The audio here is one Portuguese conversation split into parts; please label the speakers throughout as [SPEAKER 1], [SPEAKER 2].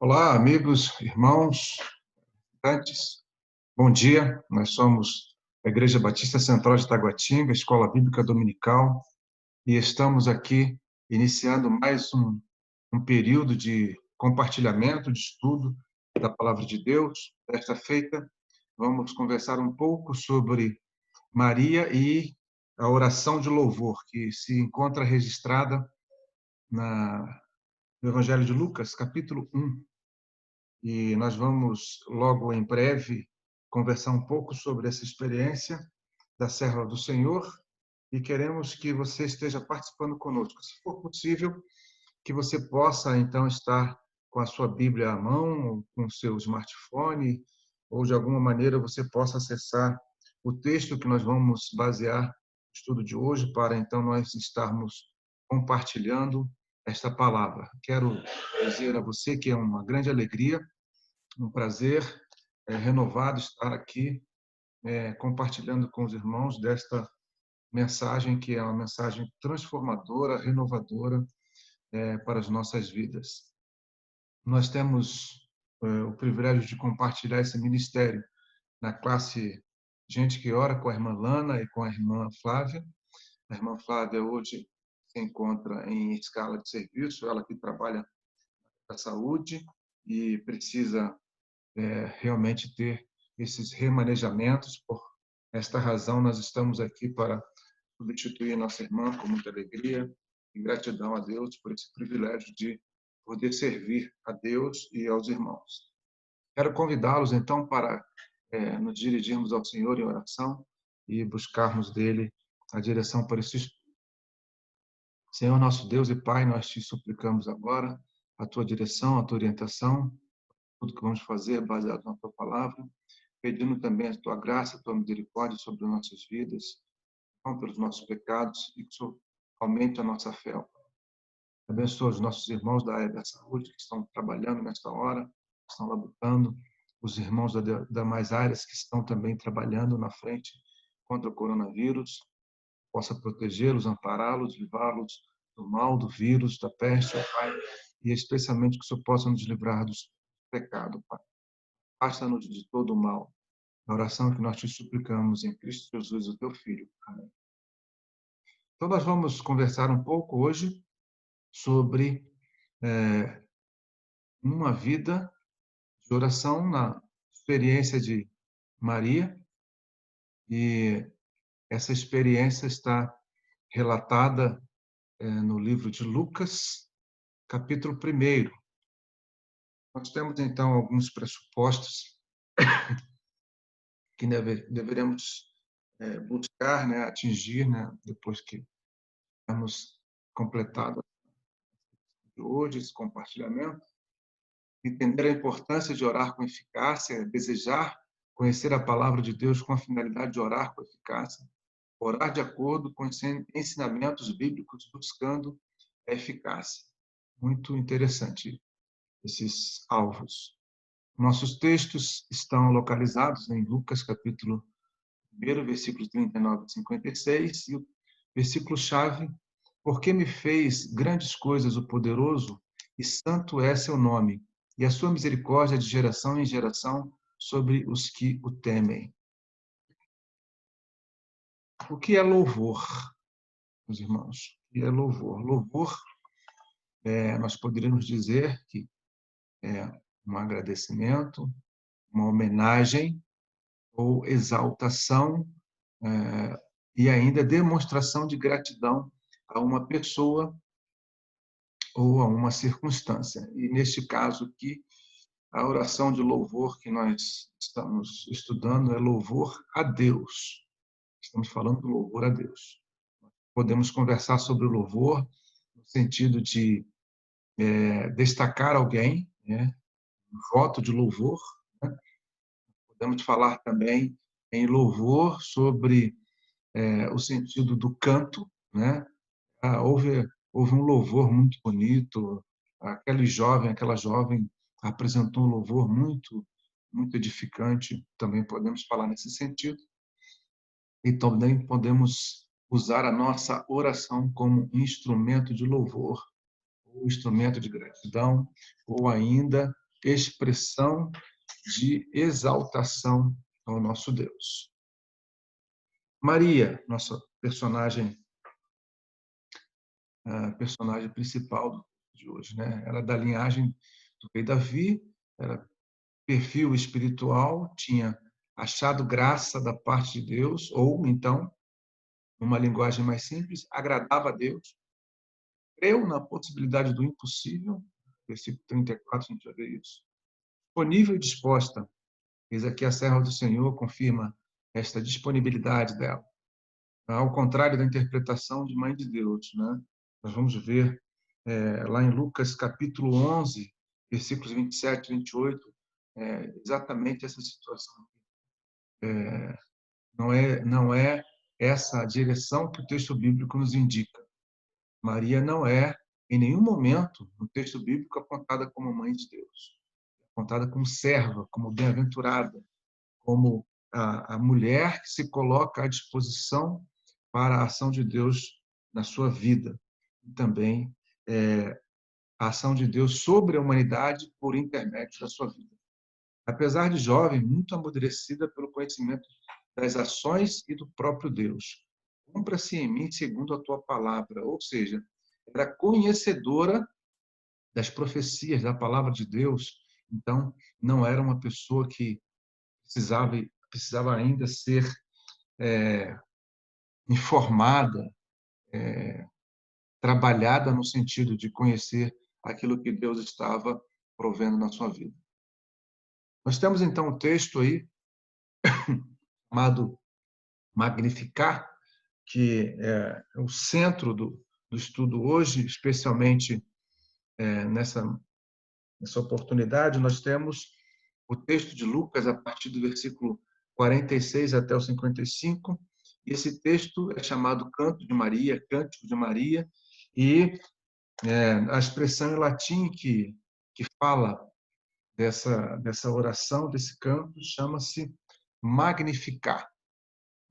[SPEAKER 1] Olá, amigos, irmãos, antes, bom dia. Nós somos a Igreja Batista Central de Taguatinga, Escola Bíblica Dominical, e estamos aqui iniciando mais um período de compartilhamento, de estudo da Palavra de Deus. Desta feita, vamos conversar um pouco sobre Maria e a oração de louvor, que se encontra registrada no Evangelho de Lucas, capítulo 1. E nós vamos, logo em breve, conversar um pouco sobre essa experiência da serva do Senhor e queremos que você esteja participando conosco. Se for possível, que você possa, então, estar com a sua Bíblia à mão, ou com o seu smartphone, ou de alguma maneira você possa acessar o texto que nós vamos basear o estudo de hoje para, então, nós estarmos compartilhando esta palavra. Quero dizer a você que é uma grande alegria, um prazer renovado estar aqui compartilhando com os irmãos desta mensagem que é uma mensagem transformadora, renovadora para as nossas vidas. Nós temos o privilégio de compartilhar esse ministério na classe Gente que Ora com a irmã Lana e com a irmã Flávia. A irmã Flávia hoje se encontra em escala de serviço, ela que trabalha na saúde e precisa realmente ter esses remanejamentos. Por esta razão, nós estamos aqui para substituir nossa irmã com muita alegria e gratidão a Deus por esse privilégio de poder servir a Deus e aos irmãos. Quero convidá-los, então, para nos dirigirmos ao Senhor em oração e buscarmos dele a direção para esse estudo. Senhor, nosso Deus e Pai, nós te suplicamos agora a tua direção, a tua orientação, tudo que vamos fazer baseado na tua palavra, pedindo também a tua graça, a tua misericórdia sobre as nossas vidas, não pelos nossos pecados, e que o Senhor aumente a nossa fé. Abençoa os nossos irmãos da área da saúde que estão trabalhando nesta hora, que estão labutando, os irmãos das demais áreas que estão também trabalhando na frente contra o coronavírus, possa protegê-los, ampará-los, livrá-los do mal, do vírus, da peste, ó Pai, e especialmente que o Senhor possa nos livrar dos pecados, Pai. Afasta-nos de todo o mal. Na oração que nós te suplicamos em Cristo Jesus, o teu Filho. Amém. Então, nós vamos conversar um pouco hoje sobre uma vida de oração na experiência de Maria, e essa experiência está relatada no livro de Lucas, capítulo 1. Nós temos, então, alguns pressupostos que deveremos buscar, atingir, depois que temos completado hoje esse compartilhamento. Entender a importância de orar com eficácia, desejar conhecer a palavra de Deus com a finalidade de orar com eficácia, orar de acordo com os ensinamentos bíblicos, buscando a eficácia. Muito interessante esses alvos. Nossos textos estão localizados em Lucas, capítulo 1, versículos 39 a 56, e o versículo-chave: porque me fez grandes coisas o poderoso, e santo é seu nome, e a sua misericórdia de geração em geração sobre os que o temem. O que é louvor, meus irmãos? O que é louvor? Louvor, nós poderíamos dizer que é um agradecimento, uma homenagem ou exaltação e ainda demonstração de gratidão a uma pessoa ou a uma circunstância. E neste caso aqui, a oração de louvor que nós estamos estudando é louvor a Deus. Estamos falando do louvor a Deus. Podemos conversar sobre o louvor no sentido de destacar alguém, um voto de louvor. Podemos falar também em louvor sobre o sentido do canto. Houve um louvor muito bonito, aquela jovem apresentou um louvor muito, muito edificante, também podemos falar nesse sentido. E também podemos usar a nossa oração como instrumento de louvor, ou instrumento de gratidão, ou ainda expressão de exaltação ao nosso Deus. Maria, nossa personagem principal de hoje, né? Ela é da linhagem do rei Davi, era perfil espiritual, tinha achado graça da parte de Deus, ou então, numa linguagem mais simples, agradava a Deus, creu na possibilidade do impossível, versículo 34, a gente vai ver isso, disponível e disposta. Eis aqui a serva do Senhor confirma esta disponibilidade dela. Ao contrário da interpretação de mãe de Deus, né? Nós vamos ver lá em Lucas capítulo 11, versículos 27 e 28, exatamente essa situação. Não é essa a direção que o texto bíblico nos indica. Maria não é, em nenhum momento, no texto bíblico, apontada como mãe de Deus. Apontada como serva, como bem-aventurada, como a mulher que se coloca à disposição para a ação de Deus na sua vida. E também a ação de Deus sobre a humanidade por intermédio da sua vida. Apesar de jovem, muito amadurecida pelo conhecimento das ações e do próprio Deus. Cumpra-se em mim segundo a tua palavra. Ou seja, era conhecedora das profecias da palavra de Deus. Então, não era uma pessoa que precisava ainda ser informada, trabalhada no sentido de conhecer aquilo que Deus estava provendo na sua vida. Nós temos então um texto aí chamado Magnificar, que é o centro do estudo hoje, especialmente nessa oportunidade. Nós temos o texto de Lucas a partir do versículo 46 até o 55. Esse texto é chamado Canto de Maria, Cântico de Maria, e a expressão em latim que fala dessa oração, desse canto, chama-se magnificar.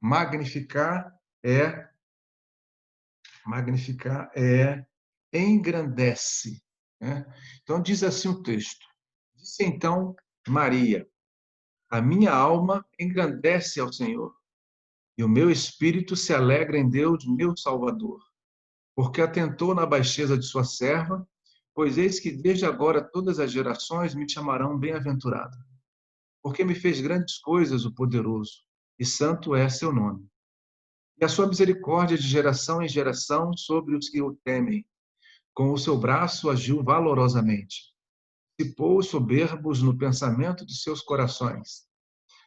[SPEAKER 1] Magnificar é engrandece, né? Então diz assim o texto: disse então Maria: a minha alma engrandece ao Senhor, e o meu espírito se alegra em Deus, meu Salvador, porque atentou na baixeza de sua serva, pois eis que desde agora todas as gerações me chamarão bem-aventurada. Porque me fez grandes coisas o poderoso, e santo é seu nome. E a sua misericórdia de geração em geração sobre os que o temem. Com o seu braço agiu valorosamente. Dissipou os soberbos no pensamento de seus corações.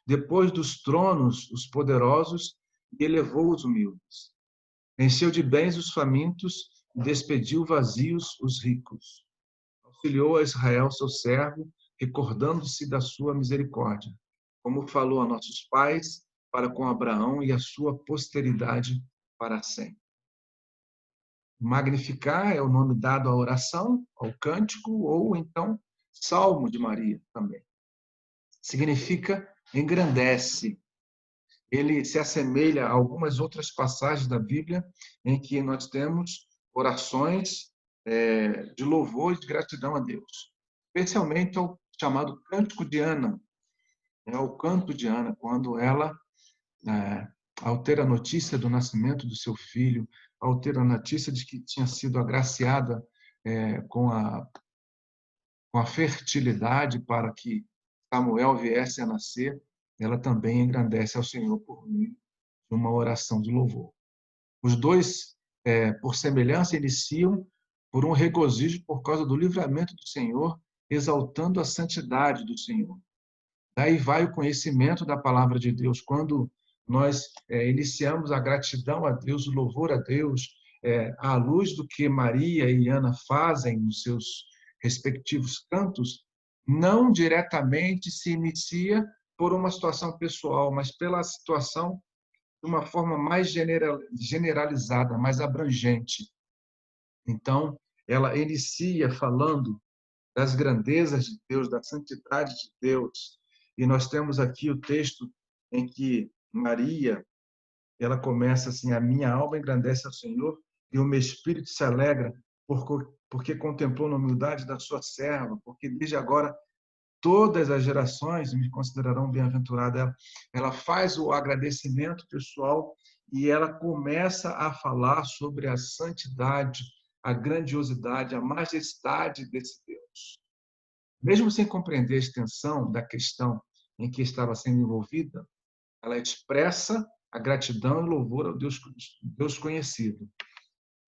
[SPEAKER 1] Depois dos tronos os poderosos e elevou os humildes. Encheu de bens os famintos e despediu vazios os ricos. Auxiliou a Israel, seu servo, recordando-se da sua misericórdia, como falou a nossos pais, para com Abraão e a sua posteridade para sempre. Magnificar é o nome dado à oração, ao cântico, ou então Salmo de Maria também. Significa engrandece. Ele se assemelha a algumas outras passagens da Bíblia em que nós temos orações de louvor e de gratidão a Deus. Especialmente ao chamado Cântico de Ana, o canto de Ana, quando ela, ao ter a notícia do nascimento do seu filho, ao ter a notícia de que tinha sido agraciada com a fertilidade para que Samuel viesse a nascer, ela também engrandece ao Senhor por meio de uma oração de louvor. Os dois, por semelhança, iniciam por um regozijo por causa do livramento do Senhor, exaltando a santidade do Senhor. Daí vai o conhecimento da palavra de Deus. Quando nós iniciamos a gratidão a Deus, o louvor a Deus, à luz do que Maria e Ana fazem nos seus respectivos cantos, não diretamente se inicia por uma situação pessoal, mas pela situação de uma forma mais generalizada, mais abrangente. Então, ela inicia falando das grandezas de Deus, da santidade de Deus. E nós temos aqui o texto em que Maria, ela começa assim: a minha alma engrandece ao Senhor e o meu espírito se alegra porque contemplou na humildade da sua serva, porque desde agora todas as gerações me considerarão bem-aventurada. Ela faz o agradecimento pessoal e ela começa a falar sobre a santidade, a grandiosidade, a majestade desse Deus. Mesmo sem compreender a extensão da questão em que estava sendo envolvida, ela expressa a gratidão e louvor ao Deus conhecido.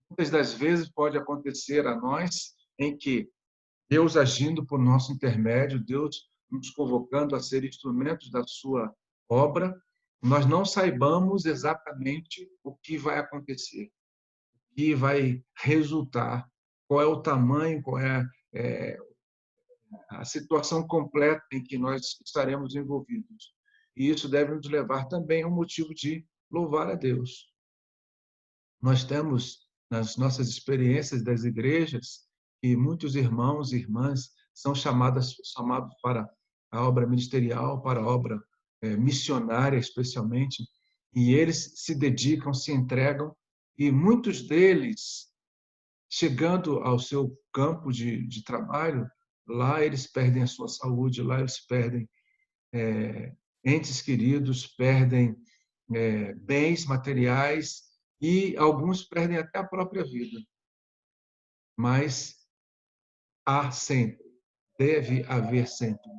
[SPEAKER 1] Muitas das vezes pode acontecer a nós em que Deus agindo por nosso intermédio, Deus nos convocando a ser instrumentos da sua obra, nós não saibamos exatamente o que vai acontecer, o que vai resultar, qual é o tamanho, qual é a situação completa em que nós estaremos envolvidos. E isso deve nos levar também a um motivo de louvar a Deus. Nós temos, nas nossas experiências das igrejas, que muitos irmãos e irmãs são chamados para a obra ministerial, para a obra missionária, especialmente, e eles se dedicam, se entregam, e muitos deles, chegando ao seu campo de trabalho, lá eles perdem a sua saúde, lá eles perdem entes queridos, perdem bens materiais e alguns perdem até a própria vida. Mas há sempre, deve haver sempre.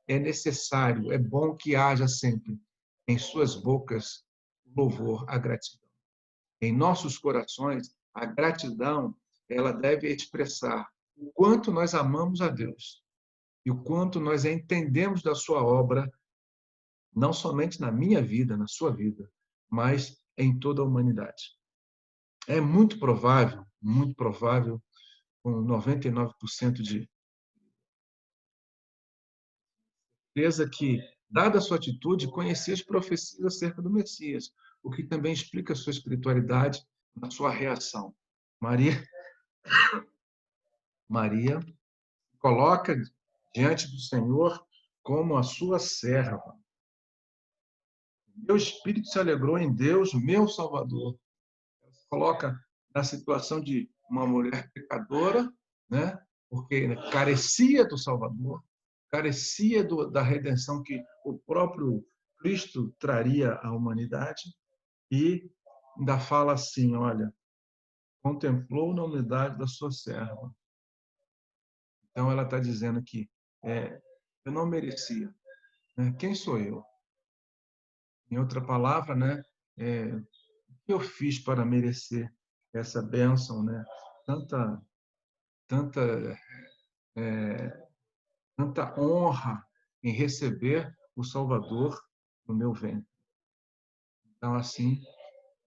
[SPEAKER 1] É necessário, é bom que haja sempre em suas bocas louvor, a gratidão. Em nossos corações, a gratidão, ela deve expressar o quanto nós amamos a Deus e o quanto nós entendemos da sua obra, não somente na minha vida, na sua vida, mas em toda a humanidade. É muito provável, com 99% de certeza que, dada a sua atitude, conhecia as profecias acerca do Messias, o que também explica a sua espiritualidade na sua reação. Maria coloca diante do Senhor como a sua serva. Meu espírito se alegrou em Deus, meu Salvador. Ela se coloca na situação de uma mulher pecadora, né? Porque carecia do Salvador, carecia da redenção que o próprio Cristo traria à humanidade, e ainda fala assim, olha, contemplou na humildade da sua serva. Então ela está dizendo que eu não merecia. Né? Quem sou eu? Em outra palavra, né? O que eu fiz para merecer essa bênção, né? Tanta, tanta, tanta honra em receber o Salvador no meu ventre. Então, assim,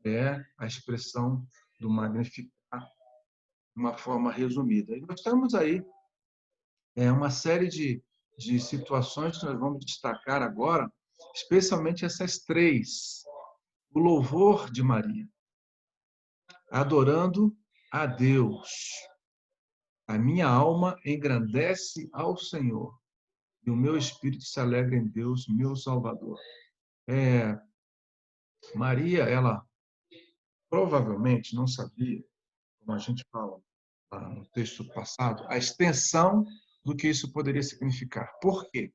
[SPEAKER 1] é a expressão do Magnificat, de uma forma resumida. E nós temos aí uma série de situações que nós vamos destacar agora, especialmente essas três. O louvor de Maria, adorando a Deus. A minha alma engrandece ao Senhor, e o meu espírito se alegra em Deus, meu Salvador. Maria, ela provavelmente não sabia, como a gente fala no texto passado, a extensão do que isso poderia significar. Por quê?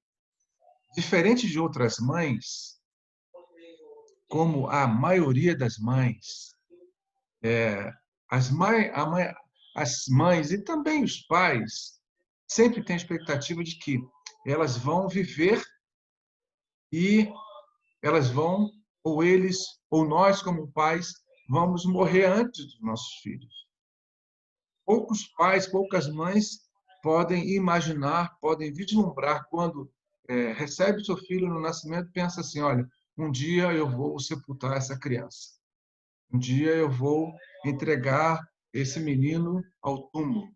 [SPEAKER 1] Diferente de outras mães, como a maioria das mães, as mães e também os pais sempre têm a expectativa de que elas vão viver e elas vão, ou eles, ou nós como pais, vamos morrer antes dos nossos filhos. Poucos pais, poucas mães podem imaginar, podem vislumbrar quando recebe o seu filho no nascimento, pensa assim, olha, um dia eu vou sepultar essa criança. Um dia eu vou entregar esse menino ao túmulo.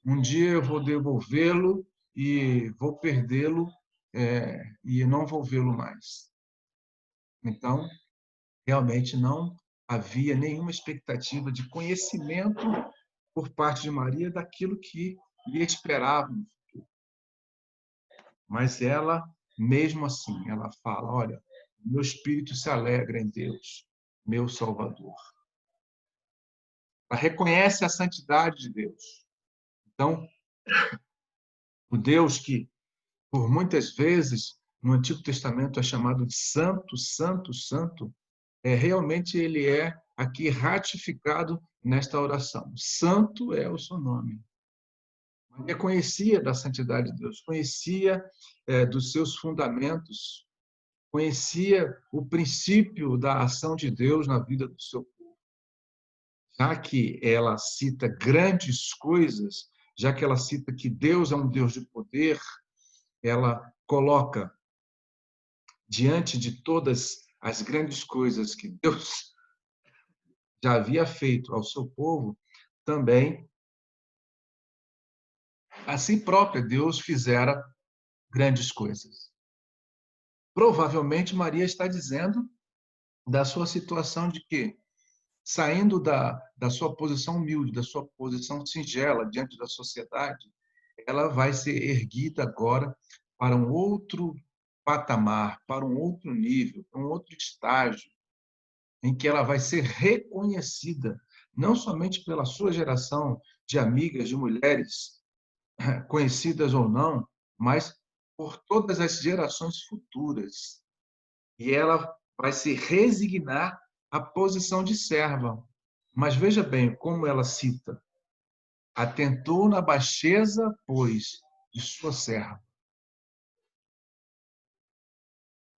[SPEAKER 1] Um dia eu vou devolvê-lo e vou perdê-lo e não vou vê-lo mais. Então, realmente não havia nenhuma expectativa de conhecimento por parte de Maria daquilo que lhe esperava. Mas ela, mesmo assim, ela fala, olha, meu espírito se alegra em Deus, meu Salvador. Ela reconhece a santidade de Deus. Então, o Deus que Por muitas vezes, no Antigo Testamento é chamado de santo, santo, santo. Realmente ele é aqui ratificado nesta oração. Santo é o seu nome. Maria conhecia da santidade de Deus, conhecia dos seus fundamentos, conhecia o princípio da ação de Deus na vida do seu povo. Já que ela cita grandes coisas, já que ela cita que Deus é um Deus de poder, ela coloca diante de todas as grandes coisas que Deus já havia feito ao seu povo, também a si própria Deus fizera grandes coisas. Provavelmente Maria está dizendo da sua situação de que, saindo da sua posição humilde, da sua posição singela diante da sociedade, ela vai ser erguida agora para um outro patamar, para um outro nível, para um outro estágio, em que ela vai ser reconhecida, não somente pela sua geração de amigas, de mulheres, conhecidas ou não, mas por todas as gerações futuras. E ela vai se resignar à posição de serva. Mas veja bem como ela cita: atentou na baixeza, pois, de sua serva.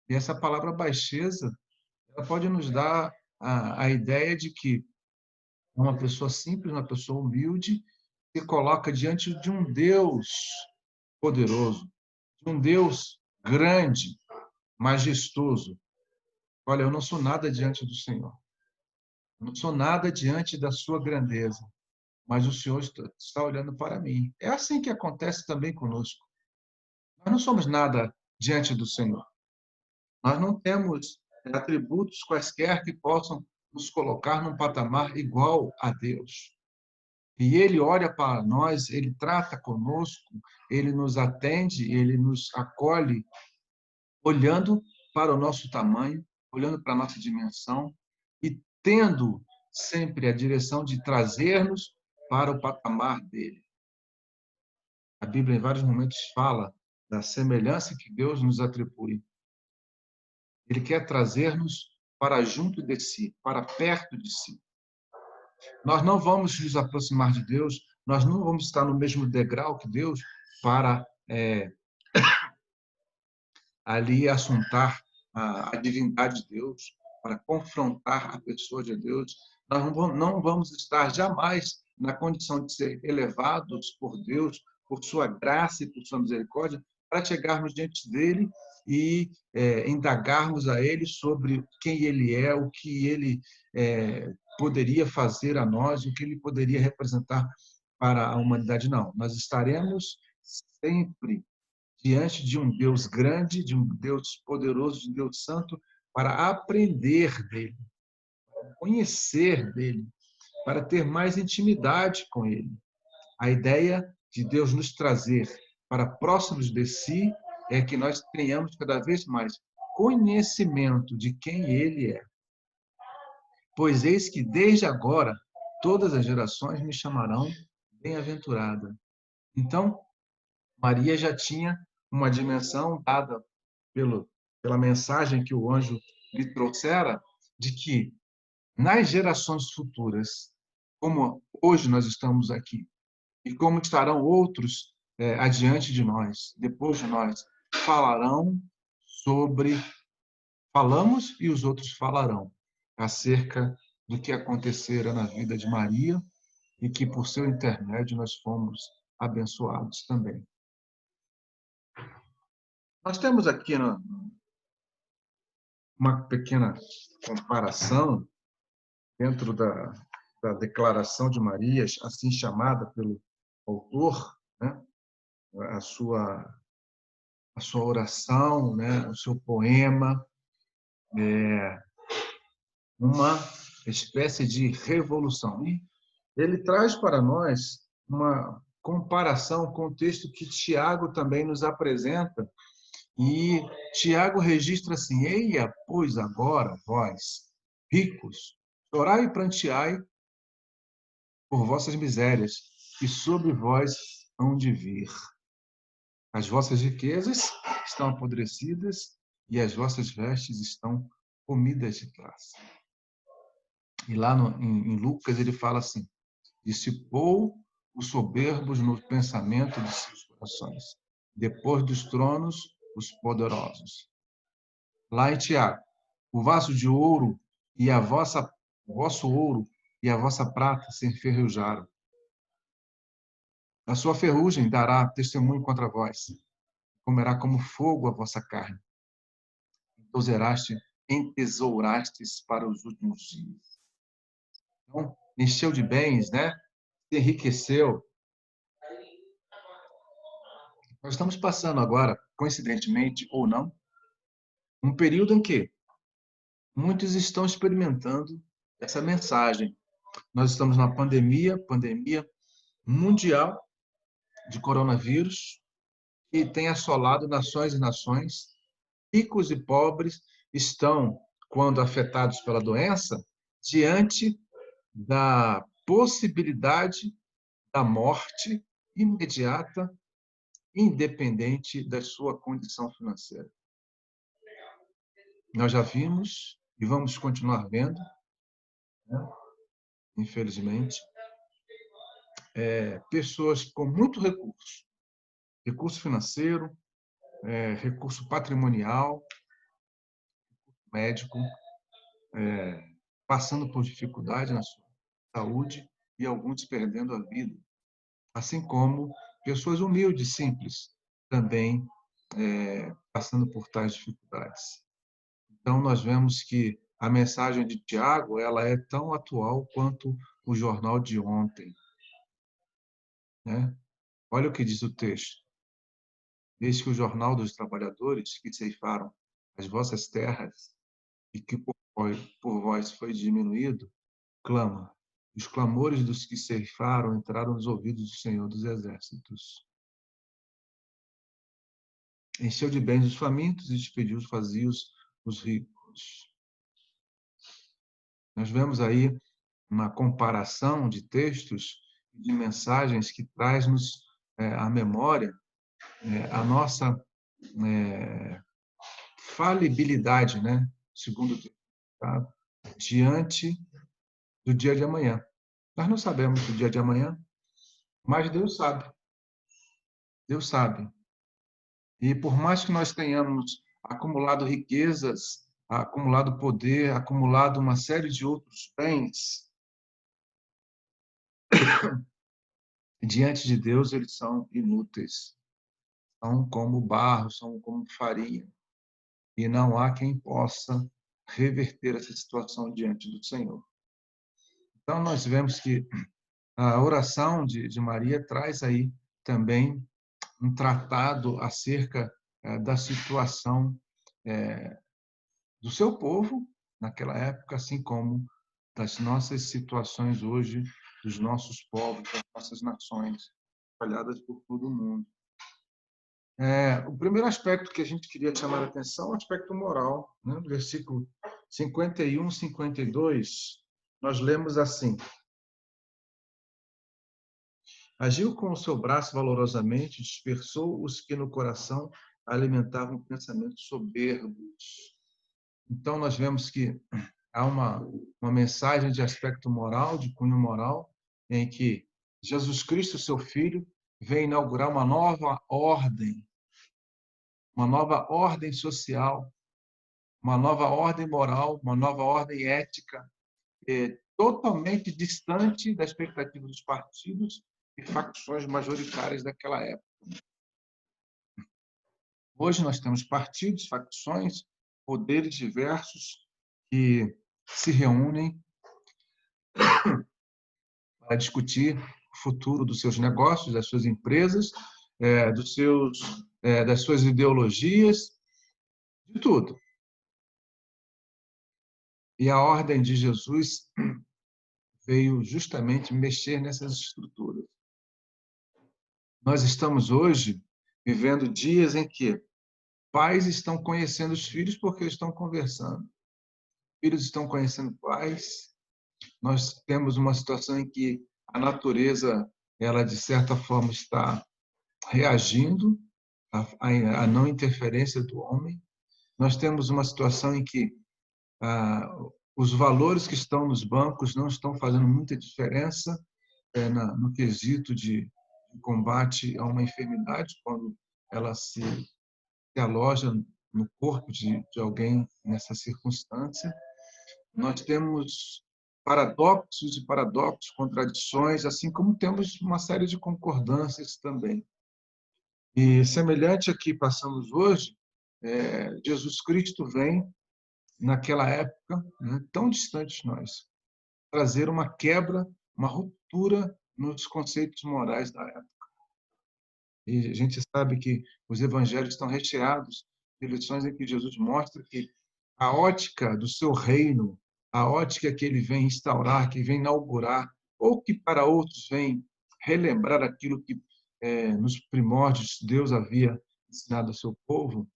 [SPEAKER 1] E essa palavra baixeza, ela pode nos dar a ideia de que uma pessoa simples, uma pessoa humilde, se coloca diante de um Deus poderoso, de um Deus grande, majestoso. Olha, eu não sou nada diante do Senhor. Eu não sou nada diante da sua grandeza, mas o Senhor está olhando para mim. É assim que acontece também conosco. Nós não somos nada diante do Senhor. Nós não temos atributos quaisquer que possam nos colocar num patamar igual a Deus. E Ele olha para nós, Ele trata conosco, Ele nos atende, Ele nos acolhe, olhando para o nosso tamanho, olhando para a nossa dimensão e tendo sempre a direção de trazer-nos para o patamar dele. A Bíblia, em vários momentos, fala da semelhança que Deus nos atribui. Ele quer trazer-nos para junto de si, para perto de si. Nós não vamos nos aproximar de Deus, nós não vamos estar no mesmo degrau que Deus para ali assuntar a divindade de Deus, para confrontar a pessoa de Deus. Nós não vamos estar jamais na condição de ser elevados por Deus, por sua graça e por sua misericórdia, para chegarmos diante dele e indagarmos a ele sobre quem ele é, o que ele poderia fazer a nós, o que ele poderia representar para a humanidade. Não, nós estaremos sempre diante de um Deus grande, de um Deus poderoso, de um Deus santo, para aprender dele, conhecer dele, para ter mais intimidade com ele. A ideia de Deus nos trazer para próximos de si é que nós tenhamos cada vez mais conhecimento de quem ele é. Pois eis que desde agora todas as gerações me chamarão bem-aventurada. Então, Maria já tinha uma dimensão dada pela mensagem que o anjo lhe trouxera, de que nas gerações futuras, como hoje nós estamos aqui, e como estarão outros adiante de nós, depois de nós, falarão sobre, falamos e os outros falarão acerca do que acontecera na vida de Maria e que por seu intermédio nós fomos abençoados também. Nós temos aqui uma pequena comparação dentro da declaração de Maria, assim chamada pelo autor, né? a, sua, a sua oração, né? O seu poema, uma espécie de revolução. E ele traz para nós uma comparação com o texto que Tiago também nos apresenta. E Tiago registra assim: eia, pois agora, vós, ricos, chorai e pranteai por vossas misérias, que sobre vós hão de vir. As vossas riquezas estão apodrecidas e as vossas vestes estão comidas de traça. E lá em Lucas ele fala assim: dissipou os soberbos no pensamento de seus corações. Depois dos tronos, os poderosos. Lá em Tiago, o vaso de ouro e o vosso ouro e a vossa prata se enferrujaram. A sua ferrugem dará testemunho contra vós. Comerá como fogo a vossa carne. Entesourastes para os últimos dias. Então, encheu de bens, né? Se enriqueceu. Nós estamos passando agora, coincidentemente ou não, um período em que muitos estão experimentando essa mensagem. Nós estamos na pandemia mundial de coronavírus, que tem assolado nações e nações. Ricos e pobres estão, quando afetados pela doença, diante da possibilidade da morte imediata, independente da sua condição financeira. Nós já vimos e vamos continuar vendo, né? Infelizmente, pessoas com muito recurso financeiro, recurso patrimonial, médico, passando por dificuldade na sua saúde e alguns perdendo a vida, assim como pessoas humildes, simples, também passando por tais dificuldades. Então, nós vemos que a mensagem de Tiago ela é tão atual quanto o jornal de ontem, né? Olha o que diz o texto. Eis que o jornal dos trabalhadores que ceifaram as vossas terras e que por vós foi diminuído, clama. Os clamores dos que ceifaram entraram nos ouvidos do Senhor dos Exércitos. Encheu de bens os famintos e despediu os vazios os ricos. Nós vemos aí uma comparação de textos, de mensagens que traz-nos à memória a nossa falibilidade, né? Segundo o texto, tá? Diante do dia de amanhã. Nós não sabemos o dia de amanhã, mas Deus sabe. Deus sabe. E por mais que nós tenhamos acumulado riquezas, acumulado poder, acumulado uma série de outros bens, diante de Deus eles são inúteis. São como barro, são como farinha. E não há quem possa reverter essa situação diante do Senhor. Então, nós vemos que a oração de Maria traz aí também um tratado acerca da situação do seu povo naquela época, assim como das nossas situações hoje, dos nossos povos, das nossas nações, espalhadas por todo o mundo. O primeiro aspecto que a gente queria chamar a atenção é o aspecto moral. Né? No versículo 51, 52, nós lemos assim: agiu com o seu braço valorosamente, dispersou os que no coração alimentavam pensamentos soberbos. Então, nós vemos que há uma mensagem de aspecto moral, de cunho moral, em que Jesus Cristo, seu Filho, vem inaugurar uma nova ordem social, uma nova ordem moral, uma nova ordem ética, totalmente distante da expectativa dos partidos e facções majoritárias daquela época. Hoje nós temos partidos, facções, poderes diversos que se reúnem para discutir o futuro dos seus negócios, das suas empresas, das suas ideologias, de tudo. E a ordem de Jesus veio justamente mexer nessas estruturas. Nós estamos hoje vivendo dias em que pais estão conhecendo os filhos porque estão conversando. Filhos estão conhecendo pais. Nós temos uma situação em que a natureza, ela de certa forma está reagindo a não interferência do homem. Nós temos uma situação em que os valores que estão nos bancos não estão fazendo muita diferença no quesito de combate a uma enfermidade, quando ela se aloja no corpo de alguém nessa circunstância. Nós temos paradoxos e paradoxos, contradições, assim como temos uma série de concordâncias também. E semelhante a que passamos hoje, Jesus Cristo vem, naquela época, né, tão distante de nós, trazer uma quebra, uma ruptura nos conceitos morais da época. E a gente sabe que os evangelhos estão recheados de lições em que Jesus mostra que a ótica do seu reino, a ótica que ele vem instaurar, que vem inaugurar, ou que para outros vem relembrar aquilo que nos primórdios Deus havia ensinado ao seu povo,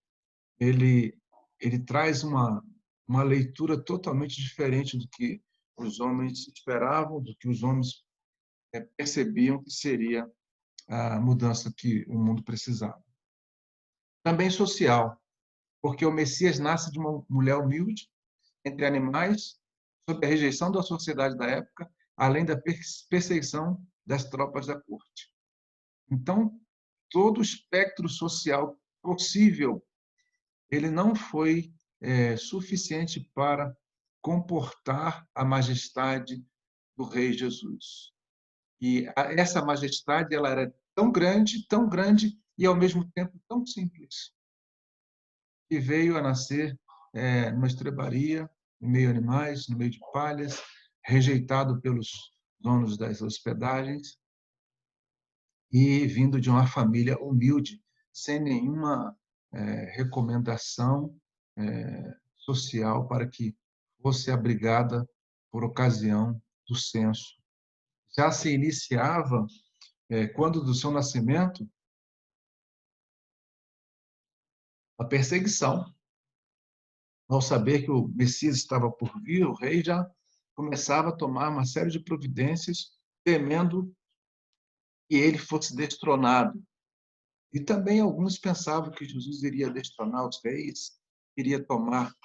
[SPEAKER 1] ele traz uma leitura totalmente diferente do que os homens esperavam, do que os homens percebiam que seria a mudança que o mundo precisava. Também social, porque o Messias nasce de uma mulher humilde, entre animais, sob a rejeição da sociedade da época, além da perseguição das tropas da corte. Então, todo o espectro social possível, ele não foi suficiente para comportar a majestade do Rei Jesus. E essa majestade ela era tão grande e ao mesmo tempo tão simples, que veio a nascer numa estrebaria, no meio de animais, no meio de palhas, rejeitado pelos donos das hospedagens e vindo de uma família humilde, sem nenhuma recomendação social para que fosse abrigada por ocasião do censo. Já se iniciava, quando do seu nascimento, a perseguição. Ao saber que o Messias estava por vir, o rei já começava a tomar uma série de providências, temendo que ele fosse destronado. E também alguns pensavam que Jesus iria destronar os reis, iria tomar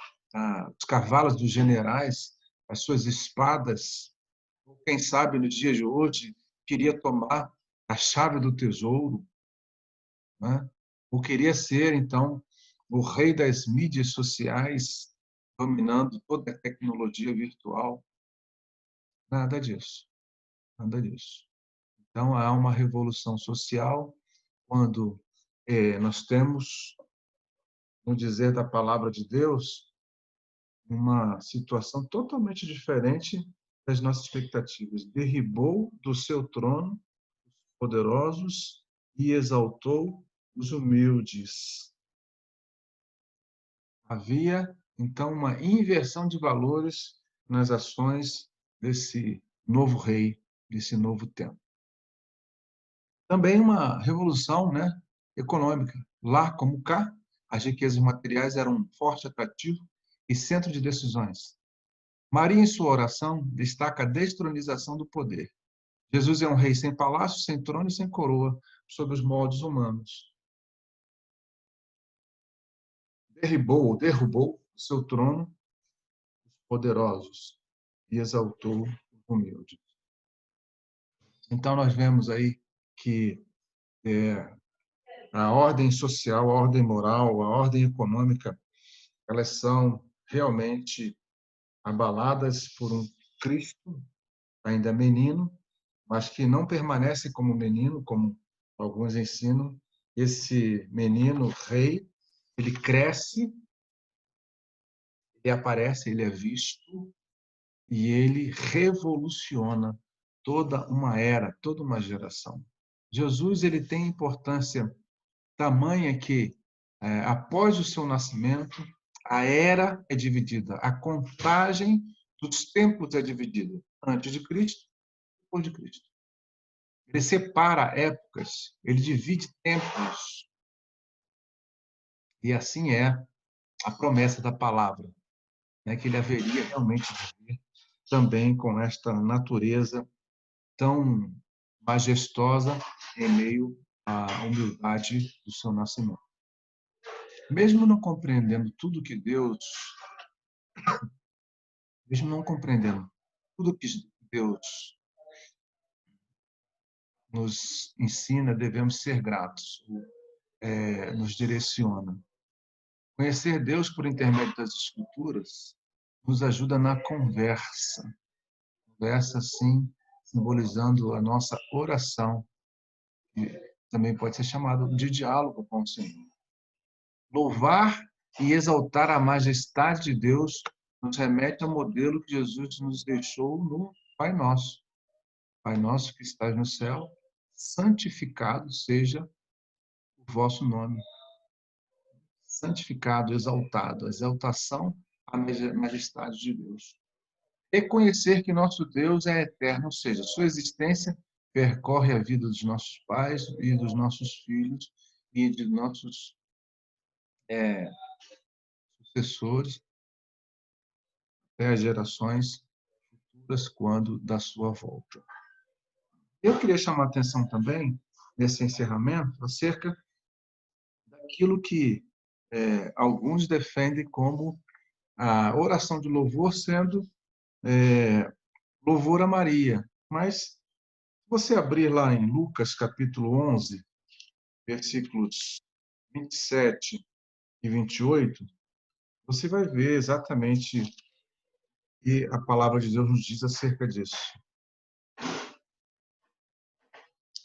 [SPEAKER 1] os cavalos dos generais, as suas espadas, ou quem sabe nos dias de hoje, queria tomar a chave do tesouro, né? Ou queria ser, então, o rei das mídias sociais, dominando toda a tecnologia virtual. Nada disso, nada disso. Então, há uma revolução social quando nós temos, no dizer da palavra de Deus, uma situação totalmente diferente das nossas expectativas. Derribou do seu trono os poderosos e exaltou os humildes. Havia, então, uma inversão de valores nas ações desse novo rei, desse novo tempo. Também uma revolução, né, econômica. Lá como cá, as riquezas materiais eram um forte atrativo e centro de decisões. Maria, em sua oração, destaca a destronização do poder. Jesus é um rei sem palácio, sem trono e sem coroa, sob os moldes humanos. Derrubou o seu trono os poderosos e exaltou os humildes. Então, nós vemos aí que a ordem social, a ordem moral, a ordem econômica, elas são realmente abaladas por um Cristo ainda menino, mas que não permanece como menino, como alguns ensinam. Esse menino rei, ele cresce, ele aparece, ele é visto e ele revoluciona toda uma era, toda uma geração. Jesus ele tem importância tamanha que, após o seu nascimento, a era é dividida, a contagem dos tempos é dividida, antes de Cristo e depois de Cristo. Ele separa épocas, ele divide tempos. E assim é a promessa da palavra, né, que ele haveria realmente de vir também com esta natureza tão majestosa em meio a humildade do seu nascimento. Mesmo não compreendendo tudo que Deus, mesmo não compreendendo tudo que Deus nos ensina, devemos ser gratos, nos direciona. Conhecer Deus por intermédio das Escrituras nos ajuda na conversa. Conversa, sim, simbolizando a nossa oração, que também pode ser chamado de diálogo com o Senhor. Louvar e exaltar a majestade de Deus nos remete ao modelo que Jesus nos deixou no Pai Nosso. Pai nosso que estás no céu, santificado seja o vosso nome. Santificado, exaltado, a exaltação à majestade de Deus. Reconhecer que nosso Deus é eterno, ou seja, sua existência percorre a vida dos nossos pais e dos nossos filhos e de nossos sucessores até as gerações futuras quando da sua volta. Eu queria chamar a atenção também, nesse encerramento, acerca daquilo que alguns defendem como a oração de louvor sendo louvor a Maria. Mas, se você abrir lá em Lucas, capítulo 11, versículos 27 e 28, você vai ver exatamente o que a palavra de Deus nos diz acerca disso.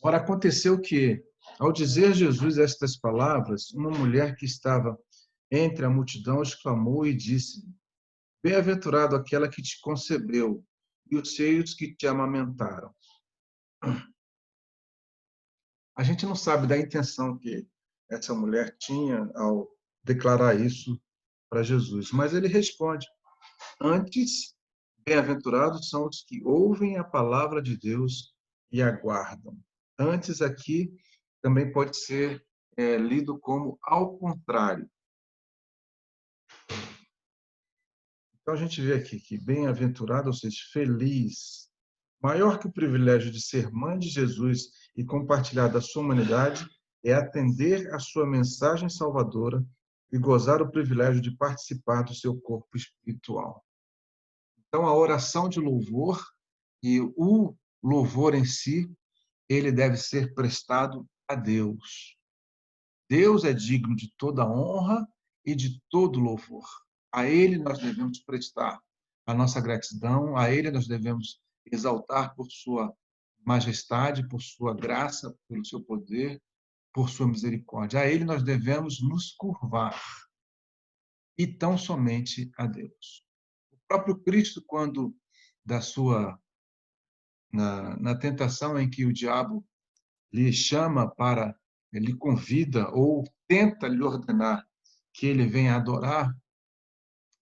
[SPEAKER 1] Ora, aconteceu que, ao dizer Jesus estas palavras, uma mulher que estava entre a multidão exclamou e disse: Bem-aventurado aquela que te concebeu e os seios que te amamentaram. A gente não sabe da intenção que essa mulher tinha ao declarar isso para Jesus, mas ele responde: Antes, bem-aventurados são os que ouvem a palavra de Deus e aguardam. Antes aqui também pode ser lido como ao contrário. Então a gente vê aqui que bem-aventurado, ou seja, feliz, maior que o privilégio de ser mãe de Jesus e compartilhar da sua humanidade, é atender à sua mensagem salvadora e gozar o privilégio de participar do seu corpo espiritual. Então, a oração de louvor e o louvor em si, ele deve ser prestado a Deus. Deus é digno de toda honra e de todo louvor. A Ele nós devemos prestar a nossa gratidão, a Ele nós devemos exaltar por sua majestade, por sua graça, pelo seu poder, por sua misericórdia. A Ele nós devemos nos curvar e tão somente a Deus. O próprio Cristo, quando da sua na tentação em que o diabo lhe chama para, lhe convida ou tenta lhe ordenar que ele venha adorar,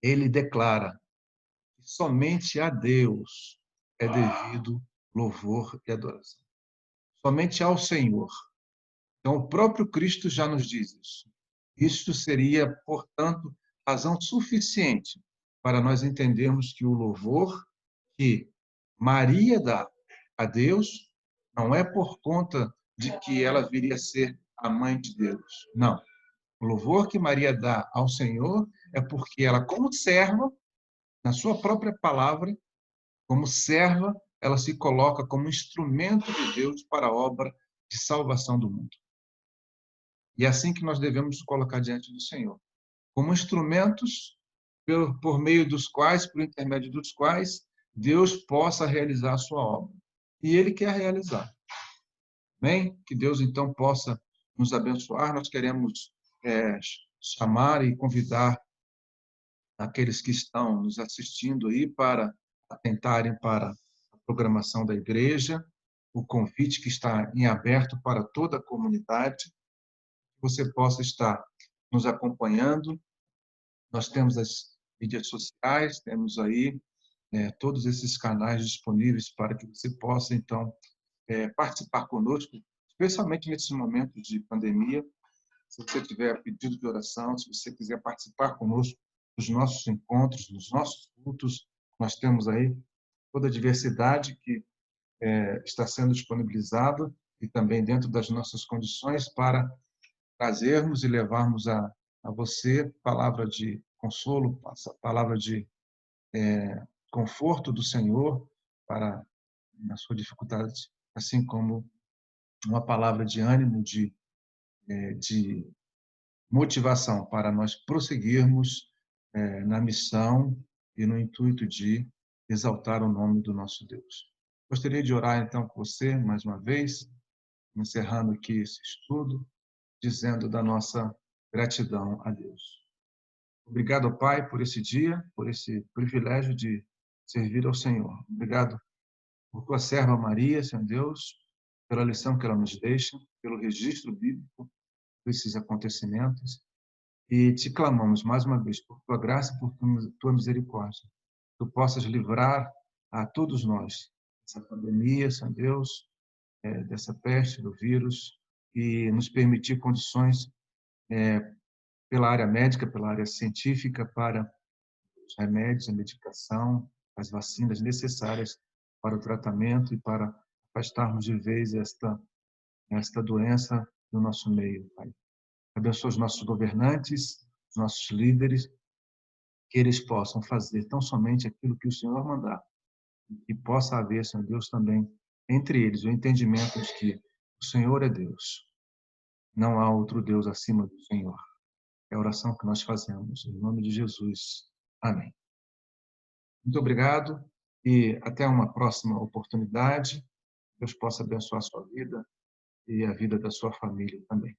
[SPEAKER 1] ele declara que somente a Deus é devido louvor e adoração. Somente ao Senhor. Então, o próprio Cristo já nos diz isso. Isto seria, portanto, razão suficiente para nós entendermos que o louvor que Maria dá a Deus não é por conta de que ela viria a ser a mãe de Deus. Não. O louvor que Maria dá ao Senhor é porque ela, como serva, na sua própria palavra, como serva, ela se coloca como instrumento de Deus para a obra de salvação do mundo. E é assim que nós devemos nos colocar diante do Senhor, como instrumentos por meio dos quais, por intermédio dos quais, Deus possa realizar a sua obra. E Ele quer realizar. Amém? Que Deus, então, possa nos abençoar. Nós queremos chamar e convidar aqueles que estão nos assistindo aí para atentarem para a programação da igreja, o convite que está em aberto para toda a comunidade, que você possa estar nos acompanhando. Nós temos as mídias sociais, temos aí todos esses canais disponíveis para que você possa, então, participar conosco, especialmente nesses momentos de pandemia. Se você tiver pedido de oração, se você quiser participar conosco dos nossos encontros, dos nossos cultos, nós temos aí toda a diversidade que está sendo disponibilizada e também dentro das nossas condições para trazermos e levarmos a você palavra de consolo, palavra de conforto do Senhor para na sua dificuldade, assim como uma palavra de ânimo, de motivação para nós prosseguirmos na missão e no intuito de exaltar o nome do nosso Deus. Gostaria de orar então com você mais uma vez, encerrando aqui esse estudo, dizendo da nossa gratidão a Deus. Obrigado, Pai, por esse dia, por esse privilégio de servir ao Senhor. Obrigado por tua serva Maria, Senhor Deus, pela lição que ela nos deixa, pelo registro bíblico desses acontecimentos. E te clamamos mais uma vez por tua graça, por tua misericórdia. Tu possas livrar a todos nós dessa pandemia, Senhor Deus, dessa peste, do vírus, e nos permitir condições pela área médica, pela área científica, para os remédios, a medicação, as vacinas necessárias para o tratamento e para afastarmos de vez esta doença do nosso meio, Pai. Abençoa os nossos governantes, os nossos líderes, que eles possam fazer tão somente aquilo que o Senhor mandar, e possa haver, Senhor Deus, também entre eles o entendimento de que o Senhor é Deus, não há outro Deus acima do Senhor. É a oração que nós fazemos, em nome de Jesus. Amém. Muito obrigado e até uma próxima oportunidade. Deus possa abençoar a sua vida e a vida da sua família também.